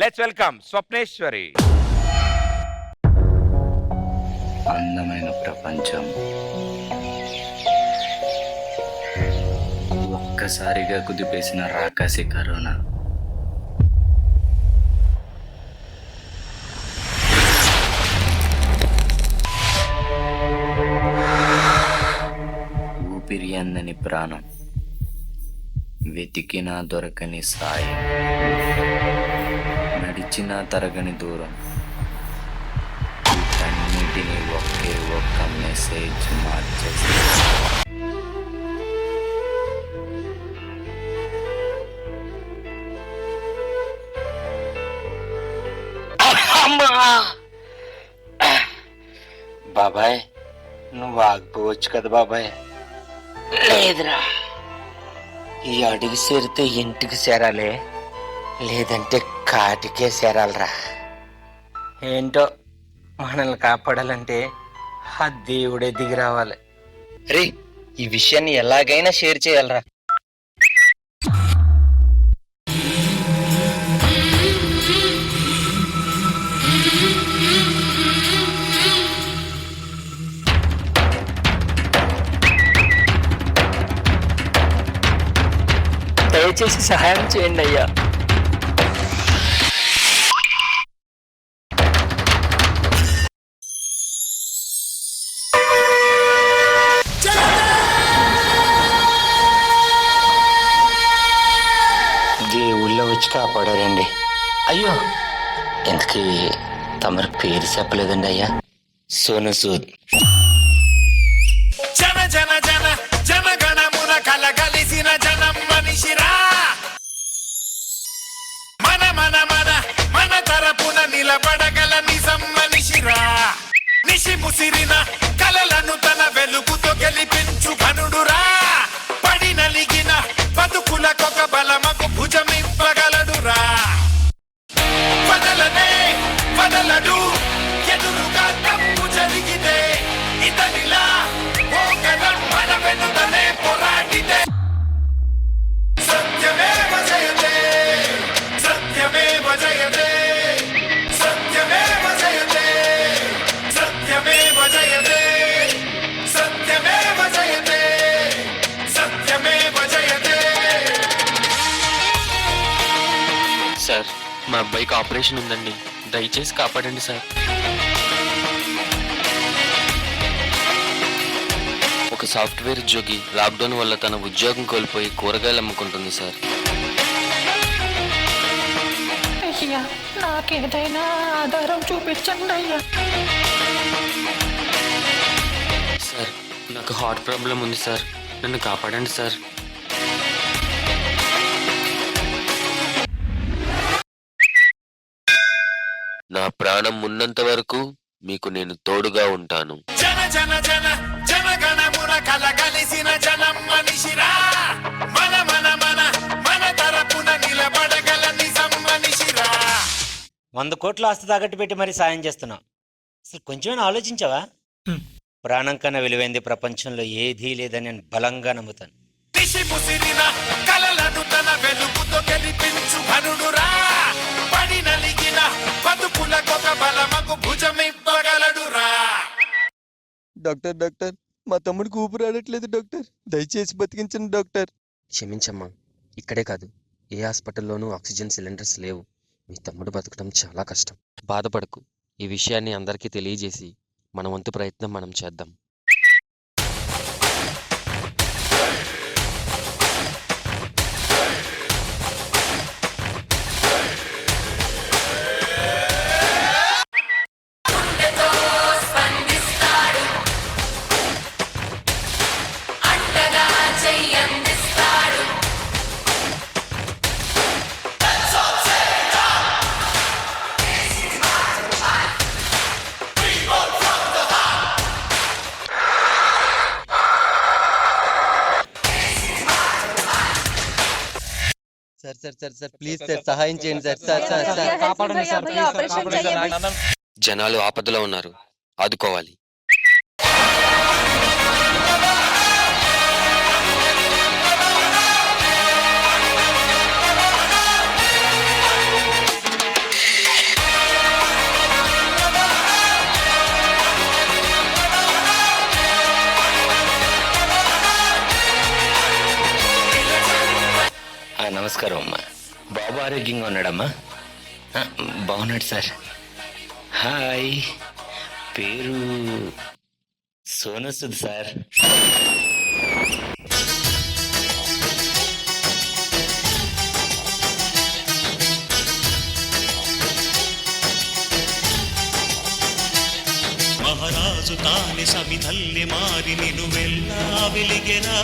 Let's welcome Swapneshwari. అందమైన ప్రపంచం ఒక్కసారిగా కుదిపేసిన రాకాసి కరోనా. ఊపిరి అందని ప్రాణం, వెతికినా దొరకని సాయం, నడిచినా తరగని దూరం, వీటన్నిటినీ ఒకే ఒక్క మెసేజ్ మార్చేస్తుంది. బాబాయ్, నువ్వు ఆగిపోవచ్చు కదా బాబాయ్. లేదురా, ఈ అడుగు చేరితే ఇంటికి చేరాలి, లేదంటే కాటికే చేరాలరా. ఏంటో మనల్ని కాపాడాలంటే ఆ దేవుడే దిగి రావాలి. రే, ఈ విషయాన్ని ఎలాగైనా షేర్ చేయాలరా. దయచేసి సహాయం చేయండి అయ్యా. దేవుళ్ళో వచ్చి కాపాడారండి. అయ్యో, ఇంతకీ తమరి పేరు చెప్పలేదండి అయ్యా. సోను సూద్. జన జన జన జనగణమున కలగలిసిన జనం మనిషిరా. మన మన మన మన తరపున నిలబడగల నిజం మనిషిరా. నిషి ముసిరిన కలలను తన వెలుగుతో గెలిపించు ఘనుడురా. పడి నలిగిన బతుకులకొక బలమకు భుజమివ్వగలడురా. వదలనే వదలడు, ఎదురుగా తప్పు జరిగితే ఇతనిలా ఓకరం మన వెనుకనే పోరాడితే. సత్యమేవ జయతే, సత్యమేవ జయతే, సత్యమేవ జయతే, సత్యమేవ జయతే, సత్యమేవ జయతే, సత్యమేవ జయతే. సార్, మా అబ్బాయికి ఆపరేషన్ ఉందండి, దయచేసి కాపాడండి సార్. ఒక సాఫ్ట్వేర్ ఉద్యోగి లాక్డౌన్ వల్ల తన ఉద్యోగం కోల్పోయి కూరగాయలు అమ్ముకుంటుంది సార్. అయ్యా, నాకేదైనా ఆధారం చూపించండి అయ్యా. సార్, నాకు హార్ట్ ప్రాబ్లం ఉంది సార్, నన్ను కాపాడండి సార్. నా ప్రాణం ఉన్నంత వరకు మీకు నేను తోడుగా ఉంటాను. జన జన జన జనగణమున కలగలిసిన జనం మనిషిరా. మన మన మన మన తరపున నిలబడగల నిజం మనిషిరా. 100 కోట్ల ఆస్తి తాకట్టు పెట్టి మరీ సాయం చేస్తున్నావు. అసలు కొంచెమైనా ఆలోచించావా? ప్రాణం కన్నా విలువైంది ప్రపంచంలో ఏదీ లేదని నేను బలంగా నమ్ముతాను. నిషి ముసిరిన కలలను తన వెలుగుతో గెలిపించు ఘనుడురా. పడి నలిగిన బతుకులకొక బలమకు భుజమివ్వగలడురా. డాక్టర్ డాక్టర్, మా తమ్ముడికి ఊపిరాడట్లేదు డాక్టర్, దయచేసి బతికించండి డాక్టర్. క్షమించమ్మా, ఇక్కడే కాదు ఏ హాస్పిటల్లోనూ ఆక్సిజన్ సిలిండర్స్ లేవు. మీ తమ్ముడు బతకడం చాలా కష్టం. బాధపడకు, ఈ విషయాన్ని అందరికీ తెలియజేసి మన వంతు ప్రయత్నం మనం చేద్దాం. Sir sir sir sir please sir, సహాయం చేయండి సార్. సార్ సార్ సార్ కాపాడండి సార్, ప్లీజ్. జనాలు ఆపదలో ఉన్నారు, ఆదుకోవాలి. బాబు ఆరోగ్యంగా ఉన్నాడమ్మా? బాగున్నాడు సార్. హాయ్, పేరు సోను సూద్ సార్. మహారాజు తాని సమిధల్లి మారి నిను వెళ్ళా వెలిగెరా,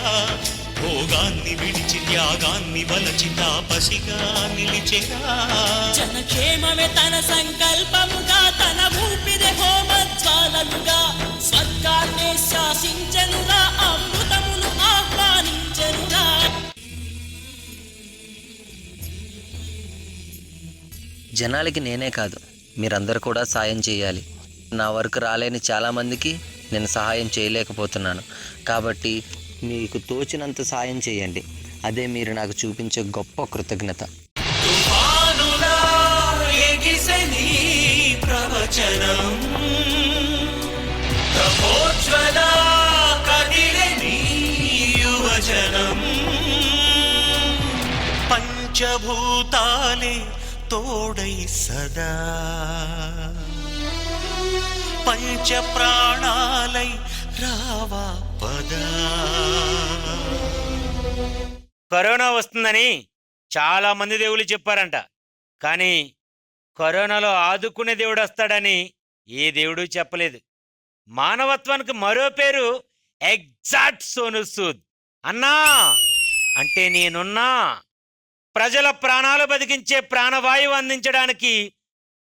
భోగాన్ని విడిచి త్యాగాన్ని వలచి తాపసిగా నిలిచెరా. జనక్షేమమే తన సంకల్పముగా, తన ఊపిరి హోమజ్వాలలుగా, స్వర్గాన్నే శాసించెనుగా, అమృతమును ఆహ్వానించెనుగా. జనాలకి నేనే కాదు, మీరందరూ కూడా సాయం చేయాలి. నా వరకు రాలేని చాలామందికి నేను సహాయం చేయలేకపోతున్నాను. కాబట్టి మీకు తోచినంత సాయం చేయండి. అదే మీరు నాకు చూపించే గొప్ప కృతజ్ఞత. తుఫానులా ఎగిసె నీ ప్రవచనం, తపోజ్వల కదిలె నీ యువజనం. పంచభూతాలే తోడై సదా, పంచ ప్రాణాలై రావా పదా. కరోనా వస్తుందని చాలా మంది దేవుళ్ళు చెప్పారంట, కానీ కరోనాలో ఆదుకునే దేవుడు వస్తాడని ఏ దేవుడు చెప్పలేదు. మానవత్వానికి మరో పేరు ఎగ్జాక్ట్ సోను సూద్. అన్నా అంటే నేనున్నా. ప్రజల ప్రాణాలు బతికించే ప్రాణవాయువు అందించడానికి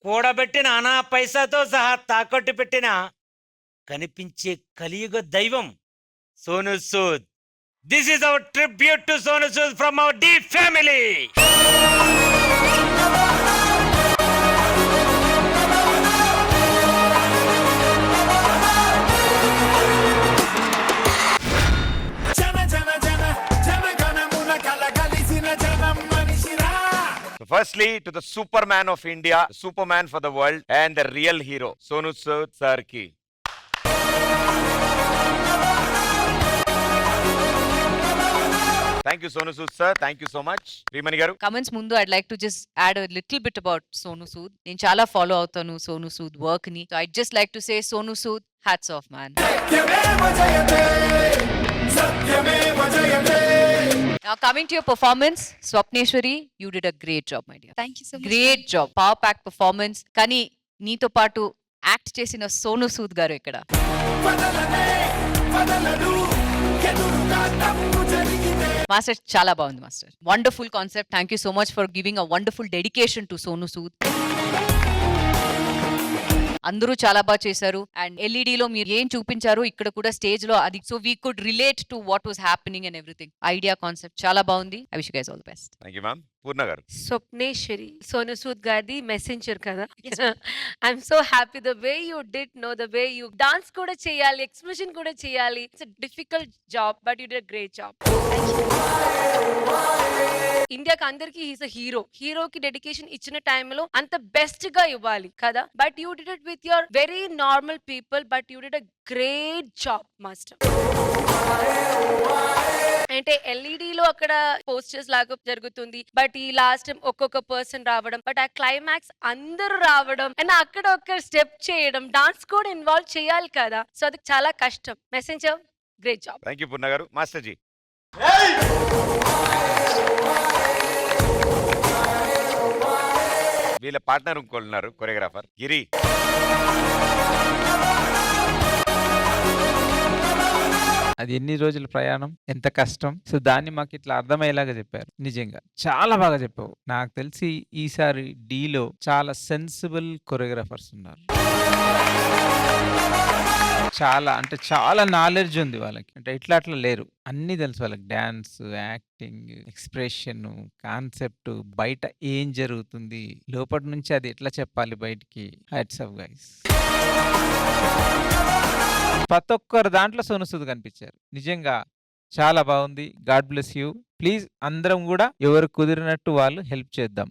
కూడబెట్టిన అనా పైసాతో సహా తాకట్టు పెట్టిన కనిపించే కలియుగ దైవం Sonu Sood. This is our tribute to Sonu Sood from our deep family. జన జన జన జనగణమున కలగలిసిన జనం మనిషిరా. Firstly, to the Superman of India, Superman for the world, and the real hero, Sonu Sood sir ki. Thank you, Sonu Sood sir. Thank you so much. Reemani garu. Comments ముందు I'd like to just add a little bit about Sonu Sood. నేను చాలా follow అవుతాను Sonu Sood work ని. So I just like to say Sonu Sood, hats off man. Now coming to your performance, Swapneshwari, you did a great job, my dear. Thank you so much. Great job. Power pack performance. కానీ నీతో పాటు act చేసిన సోను సూద్ గారు ఇక్కడ. Master చాలా బాగుంది master. Wonderful concept. Thank you so much for giving a wonderful dedication to Sonu Sood. అందరూ చాలా బాగా చేశారు. అండ్ ఎల్ఈడి లో మీరు ఏం చూపించారు ఇక్కడ కూడా స్టేజ్ లో అది, so we could relate to what was happening and everything. Idea concept చాలా బాగుంది. I wish you guys all the best. Thank you, ma'am. Purna garu. Swapneshwari, Sonu Sood గారిది మెసెంజర్ కదా. I'm so happy the way you did no, the way you dance కూడా చేయాలి, expression కూడా చేయాలి. It's a difficult job but you did a great job. ఇండియాకి అందరికి he's a hero. హీరోకి dedication ఇచ్చిన టైంలో అంత బెస్ట్ గా ఇవ్వాలి కదా. But you did it with your very normal people, but you did a great job master. అంటే ఎల్ఈడి లో అక్కడ పోస్టర్స్ లాగా జరుగుతుంది, బట్ ఈ లాస్ట్ టైం ఒక్కొక్క పర్సన్ రావడం, బట్ ఆ క్లైమాక్స్ అందరూ రావడం అండ్ అక్కడ ఒక స్టెప్ చేయడం, డాన్స్ కూడా ఇన్వాల్వ్ చేయాలి కదా. సో అది చాలా కష్టం. Messenger, great job. Thank you, Purna garu. Master ji. వీళ్ళ పార్ట్నర్ ఇంకోళ్ళు ఉన్నారు, కొరియోగ్రాఫర్ గిరి. అది ఎన్ని రోజుల ప్రయాణం, ఎంత కష్టం. సో దాన్ని మాకు ఇట్లా అర్థమయ్యేలాగా చెప్పారు. నిజంగా చాలా బాగా చెప్పావు. నాకు తెలిసి ఈసారి డీలో చాలా సెన్సిబుల్ కొరియోగ్రాఫర్స్ ఉన్నారు. చాలా అంటే చాలా నాలెడ్జ్ ఉంది వాళ్ళకి. అంటే ఇట్లా అట్లా లేరు, అన్నీ తెలుసు వాళ్ళకి. డాన్స్, యాక్టింగ్, ఎక్స్ప్రెషన్, కాన్సెప్ట్, బయట ఏం జరుగుతుంది, లోపటి నుంచి అది ఎట్లా చెప్పాలి బయటికి. Hats off guys. ప్రతి ఒక్కరు దాంట్లో సోను సూద్ కనిపించారు. నిజంగా చాలా బాగుంది. God bless you. ప్లీజ్ అందరం కూడా ఎవరు కుదిరినట్టు వాళ్ళు హెల్ప్ చేద్దాం.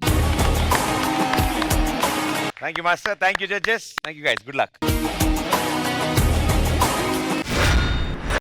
Thank you, master. Thank you, judges. Thank you, guys. Good luck.